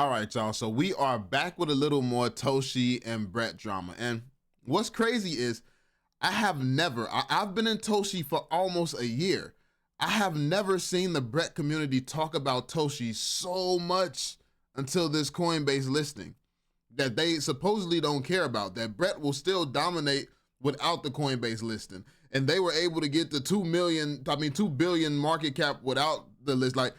All right, y'all. So we are back with a little more Toshi and Brett drama. And what's crazy is I've been in Toshi for almost a year. I have never seen the Brett community talk about Toshi so much until this Coinbase listing that they supposedly don't care about, that Brett will still dominate without the Coinbase listing. And they were able to get the 2 billion market cap without the list. Like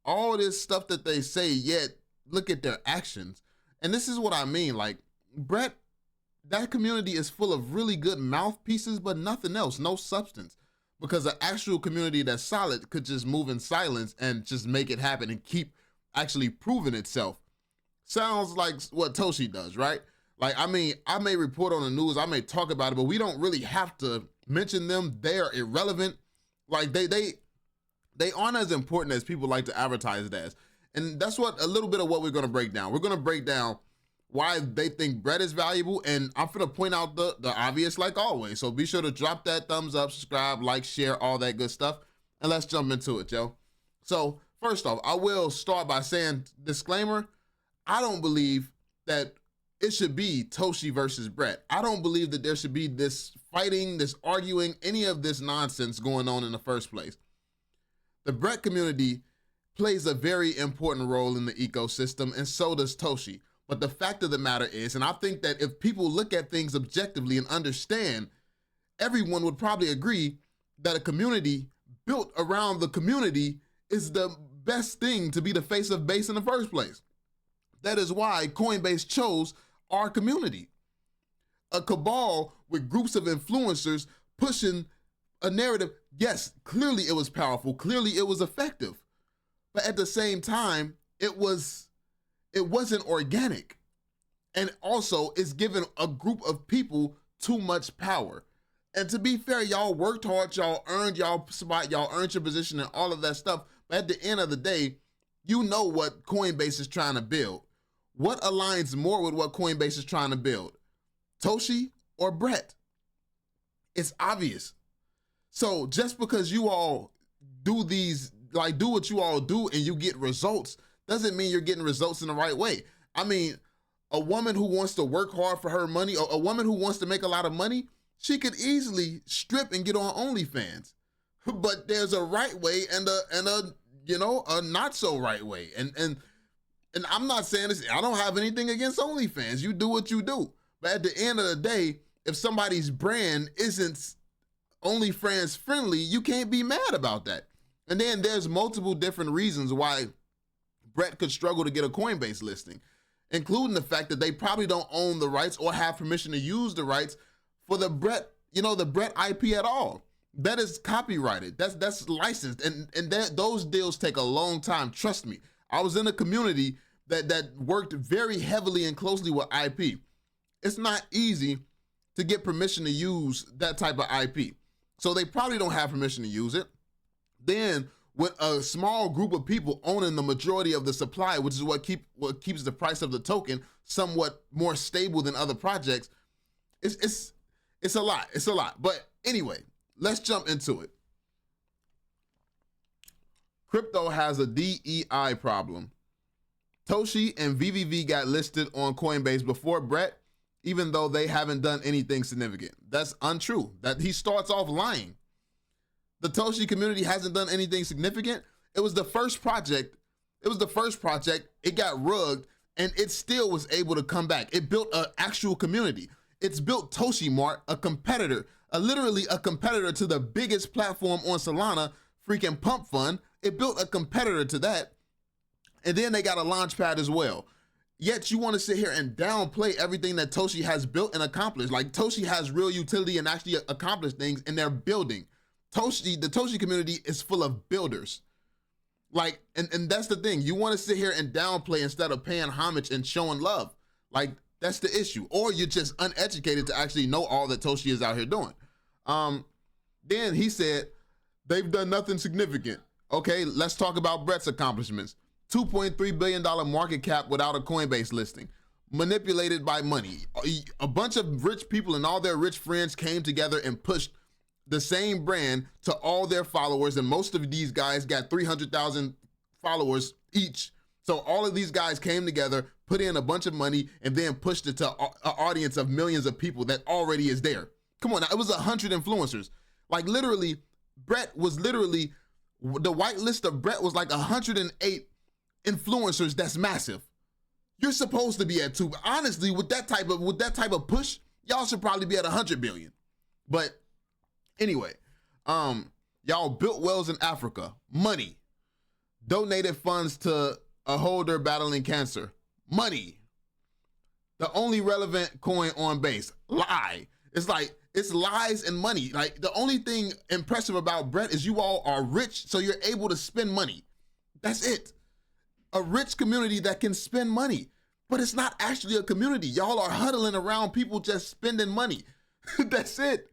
all this stuff that they say, yet look at their actions. And this is what I mean. Like Brett, that community is full of really good mouthpieces, but nothing else, no substance. Because an actual community that's solid could just move in silence and just make it happen and keep actually proving itself. Sounds like what Toshi does, right? Like, I mean, I may report on the news, I may talk about it, but we don't really have to mention them. They are irrelevant. Like they aren't as important as people like to advertise it as. And that's what a little bit of what we're gonna break down. We're gonna break down why they think Brett is valuable, and I'm gonna point out the obvious like always. So be sure to drop that thumbs up, subscribe, like, share, all that good stuff, and let's jump into it, yo. So first off, I will start by saying, disclaimer, I don't believe that it should be Toshi versus Brett. I don't believe that there should be this fighting, this arguing, any of this nonsense going on in the first place. The Brett community plays a very important role in the ecosystem, and so does Toshi. But the fact of the matter is, and I think that if people look at things objectively and understand, everyone would probably agree that a community built around the community is the best thing to be the face of Base in the first place. That is why Coinbase chose our community. A cabal with groups of influencers pushing a narrative. Yes, clearly it was powerful. Clearly it was effective. But at the same time, it wasn't organic. And also, it's given a group of people too much power. And to be fair, y'all worked hard, y'all earned y'all spot, y'all earned your position and all of that stuff. But at the end of the day, you know what Coinbase is trying to build. What aligns more with what Coinbase is trying to build? Toshi or Brett? It's obvious. So just because you all do these, like do what you all do and you get results, doesn't mean you're getting results in the right way. I mean, a woman who wants to work hard for her money, or a woman who wants to make a lot of money, she could easily strip and get on OnlyFans. But there's a right way and a not so right way. And I'm not saying this, I don't have anything against OnlyFans. You do what you do. But at the end of the day, if somebody's brand isn't OnlyFans friendly, you can't be mad about that. And then there's multiple different reasons why Brett could struggle to get a Coinbase listing, including the fact that they probably don't own the rights or have permission to use the rights for the Brett, the Brett IP at all. That is copyrighted. That's licensed, and those deals take a long time. Trust me. I was in a community that worked very heavily and closely with IP. It's not easy to get permission to use that type of IP. So they probably don't have permission to use it. Then with a small group of people owning the majority of the supply, which is what keeps the price of the token somewhat more stable than other projects, it's a lot. It's a lot. But anyway, let's jump into it. Crypto has a DEI problem. Toshi and VVV got listed on Coinbase before Brett, even though they haven't done anything significant. That's untrue. That he starts off lying. The Toshi community hasn't done anything significant. It was the first project. It got rugged, and it still was able to come back. It built an actual community. It's built Toshi Mart, a competitor, literally a competitor to the biggest platform on Solana, freaking Pump Fund. It built a competitor to that. And then they got a launch pad as well. Yet you want to sit here and downplay everything that Toshi has built and accomplished. Like Toshi has real utility and actually accomplished things, and they're building. The Toshi community is full of builders. Like, and that's the thing. You want to sit here and downplay instead of paying homage and showing love. Like, that's the issue. Or you're just uneducated to actually know all that Toshi is out here doing. Then he said, they've done nothing significant. Okay, let's talk about Brett's accomplishments. $2.3 billion market cap without a Coinbase listing. Manipulated by money. A bunch of rich people and all their rich friends came together and pushed the same brand to all their followers, and most of these guys got 300,000 followers each So all of these guys came together, put in a bunch of money, and then pushed it to an audience of millions of people that already is there. Come on, now, it was 100 influencers. Like literally, Brett was literally, the whitelist of Brett was like 108 influencers. That's massive. You're supposed to be at 2. Honestly, with that type of push, y'all should probably be at 100 billion. But anyway, y'all built wells in Africa. Money. Donated funds to a holder battling cancer. Money. The only relevant coin on base. Lie. It's like, it's lies and money. Like, the only thing impressive about Brett is you all are rich, so you're able to spend money. That's it. A rich community that can spend money. But it's not actually a community. Y'all are huddling around people just spending money. That's it.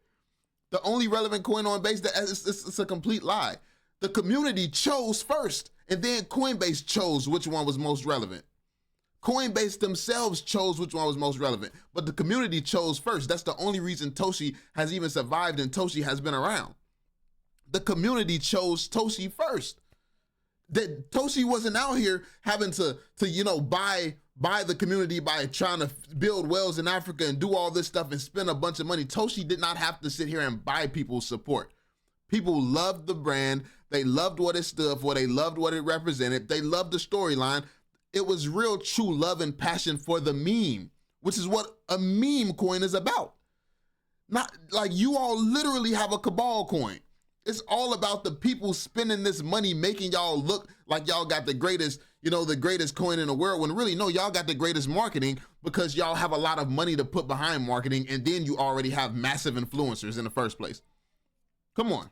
The only relevant coin on base, it's a complete lie. The community chose first, and then Coinbase chose which one was most relevant. Coinbase themselves chose which one was most relevant, but the community chose first. That's the only reason Toshi has even survived and Toshi has been around. The community chose Toshi first. That Toshi wasn't out here having to buy the community by trying to build wells in Africa and do all this stuff and spend a bunch of money. Toshi did not have to sit here and buy people's support. People loved the brand. They loved what it stood for. They loved what it represented. They loved the storyline. It was real, true love and passion for the meme, which is what a meme coin is about. Not like you all literally have a cabal coin. It's all about the people spending this money, making y'all look like y'all got the greatest, the greatest coin in the world, when really, no, y'all got the greatest marketing because y'all have a lot of money to put behind marketing, and then you already have massive influencers in the first place. Come on.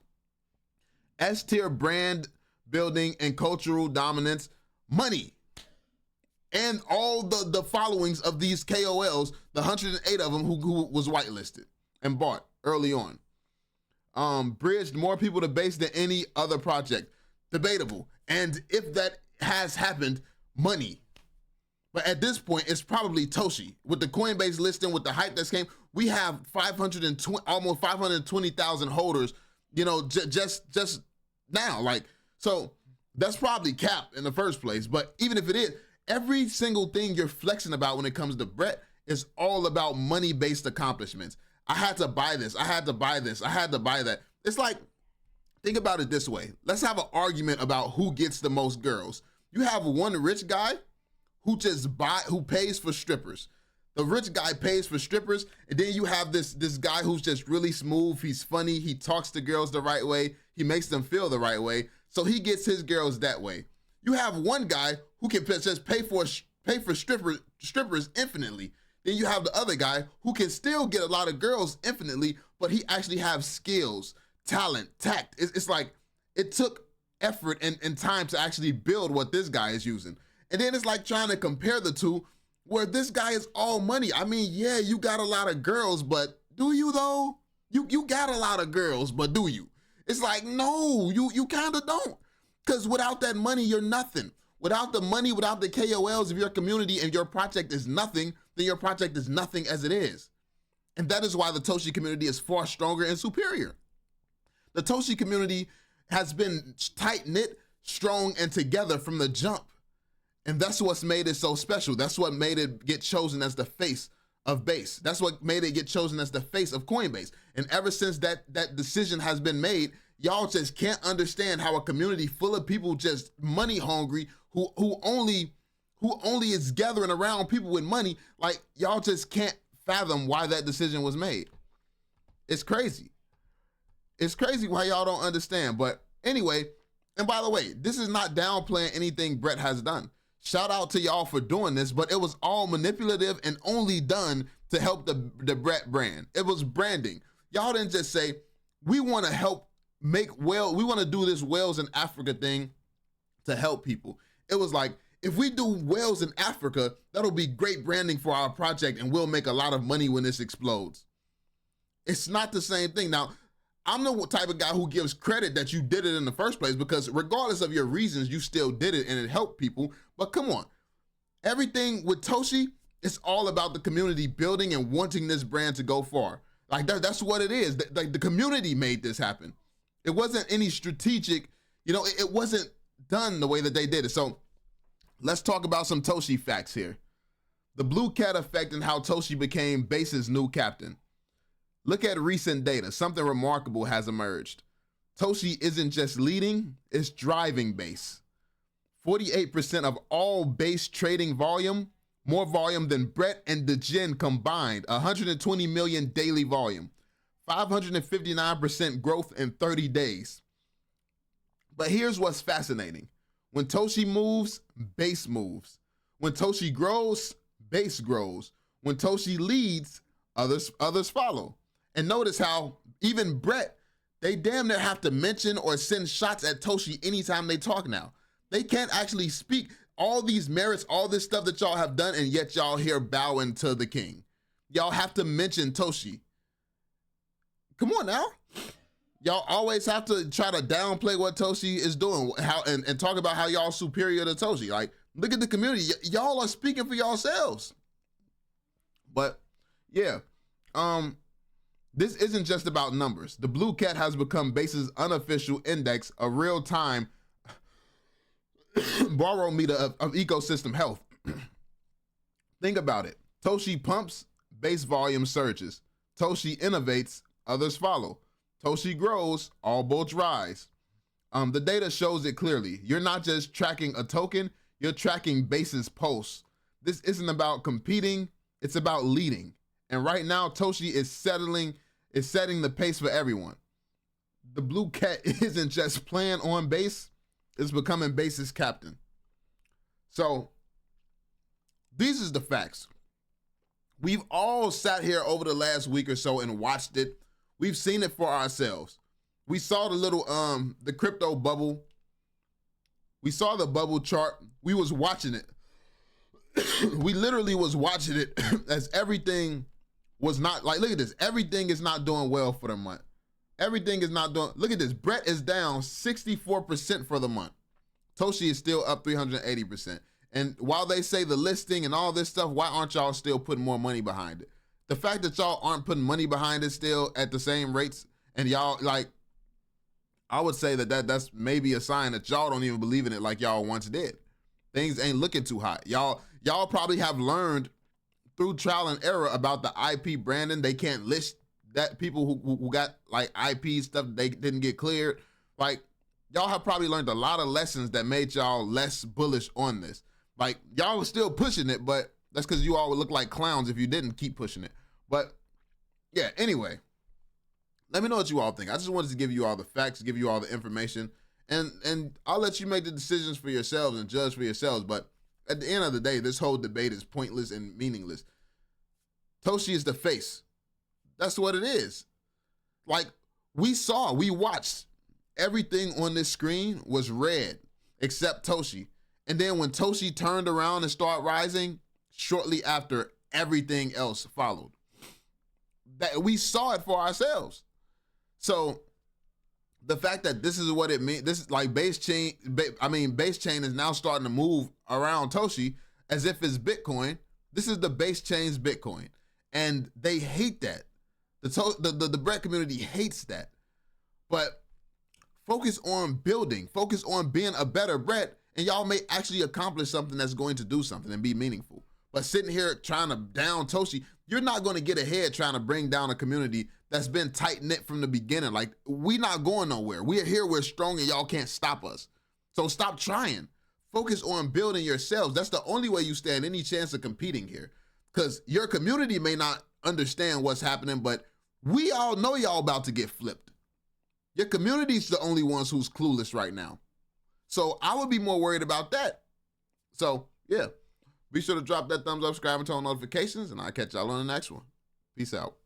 S-tier brand building and cultural dominance, money. And all the followings of these KOLs, the 108 of them who was whitelisted and bought early on. Bridged more people to base than any other project. Debatable. And if that has happened, money. But at this point, it's probably Toshi. With the Coinbase listing, with the hype that's came, we have almost 520,000 holders, just now. Like, so that's probably cap in the first place. But even if it is, every single thing you're flexing about when it comes to Brett is all about money-based accomplishments. I had to buy this. I had to buy this. I had to buy that. It's like, think about it this way. Let's have an argument about who gets the most girls. You have one rich guy who pays for strippers. The rich guy pays for strippers, and then you have this guy who's just really smooth. He's funny. He talks to girls the right way. He makes them feel the right way. So he gets his girls that way. You have one guy who can just pay for strippers infinitely. Then you have the other guy who can still get a lot of girls infinitely, but he actually has skills, talent, tact. It's like it took effort and time to actually build what this guy is using. And then it's like trying to compare the two where this guy is all money. I mean, yeah, you got a lot of girls, but do you though? You got a lot of girls, but do you? It's like, no, you kind of don't. Because without that money, you're nothing. Without the money, without the KOLs of your community, and your project is nothing, then your project is nothing as it is. And that is why the Toshi community is far stronger and superior. The Toshi community has been tight-knit, strong, and together from the jump. And that's what's made it so special. That's what made it get chosen as the face of Base. That's what made it get chosen as the face of Coinbase. And ever since that decision has been made, y'all just can't understand how a community full of people just money hungry who only is gathering around people with money, like y'all just can't fathom why that decision was made. It's crazy. It's crazy why y'all don't understand. But anyway, and by the way, this is not downplaying anything Brett has done. Shout out to y'all for doing this, but it was all manipulative and only done to help the Brett brand. It was branding. Y'all didn't just say, we want to help we want to do this Whales in Africa thing to help people. It was like, if we do Whales in Africa, that'll be great branding for our project and we'll make a lot of money when this explodes. It's not the same thing. Now, I'm the type of guy who gives credit that you did it in the first place, because regardless of your reasons, you still did it and it helped people. But come on, everything with Toshi, it's all about the community building and wanting this brand to go far. Like that's what it is. Like the community made this happen. It wasn't any strategic, it wasn't done the way that they did it. So Let's talk about some Toshi facts here. The blue cat effect and how Toshi became Base's new captain. Look at recent data. Something remarkable has emerged. Toshi isn't just leading, it's driving Base. 48% of all Base trading volume, more volume than Brett and Degen combined, 120 million daily volume, 559% growth in 30 days. But here's what's fascinating. When Toshi moves, Base moves. When Toshi grows, Base grows. When Toshi leads, others follow. And notice how even Brett, they damn near have to mention or send shots at Toshi anytime they talk now. They can't actually speak all these merits, all this stuff that y'all have done, and yet y'all here bowing to the king. Y'all have to mention Toshi. Come on now. Y'all always have to try to downplay what Toshi is doing and talk about how y'all superior to Toshi. Like, look at the community. Y'all are speaking for yourselves. But yeah, this isn't just about numbers. The blue cat has become Base's unofficial index, a real-time barometer of ecosystem health. Think about it. Toshi pumps, Base volume surges. Toshi innovates, others follow. Toshi grows, all boats rise. The data shows it clearly. You're not just tracking a token, you're tracking Base's pulse. This isn't about competing, it's about leading. And right now, Toshi is setting the pace for everyone. The blue cat isn't just playing on Base, it's becoming Base's captain. So, these is the facts. We've all sat here over the last week or so and watched it. We've seen it for ourselves. We saw the little, the crypto bubble. We saw the bubble chart. We was watching it. We literally was watching it as everything was not, like, look at this. Everything is not doing well for the month. Everything is not doing, look at this. Brett is down 64% for the month. Toshi is still up 380%. And while they say the listing and all this stuff, why aren't y'all still putting more money behind it? The fact that y'all aren't putting money behind it still at the same rates, and y'all, like, I would say that's maybe a sign that y'all don't even believe in it like y'all once did. Things ain't looking too hot. Y'all probably have learned through trial and error about the IP branding. They can't list that people who got like IP stuff they didn't get cleared. Like, y'all have probably learned a lot of lessons that made y'all less bullish on this. Like, y'all were still pushing it, but that's because you all would look like clowns if you didn't keep pushing it. But yeah, anyway, let me know what you all think. I just wanted to give you all the facts, give you all the information, and I'll let you make the decisions for yourselves and judge for yourselves. But at the end of the day, this whole debate is pointless and meaningless. Toshi is the face. That's what it is. Like, we watched everything on this screen was red except Toshi. And then when Toshi turned around and started rising, shortly after, everything else followed. That we saw it for ourselves. So the fact that this is what it means, this is like Base Chain is now starting to move around Toshi as if it's Bitcoin. This is the Base Chain's Bitcoin. And they hate that. The Brett community hates that. But focus on building, focus on being a better Brett, and y'all may actually accomplish something that's going to do something and be meaningful. But sitting here trying to down Toshi, you're not going to get ahead trying to bring down a community that's been tight-knit from the beginning. Like, we not going nowhere. We're here, we're strong, and y'all can't stop us. So stop trying. Focus on building yourselves. That's the only way you stand any chance of competing here. Because your community may not understand what's happening, but we all know y'all about to get flipped. Your community's the only ones who's clueless right now. So I would be more worried about that. So, yeah. Be sure to drop that thumbs up, subscribe, and turn on notifications, and I'll catch y'all on the next one. Peace out.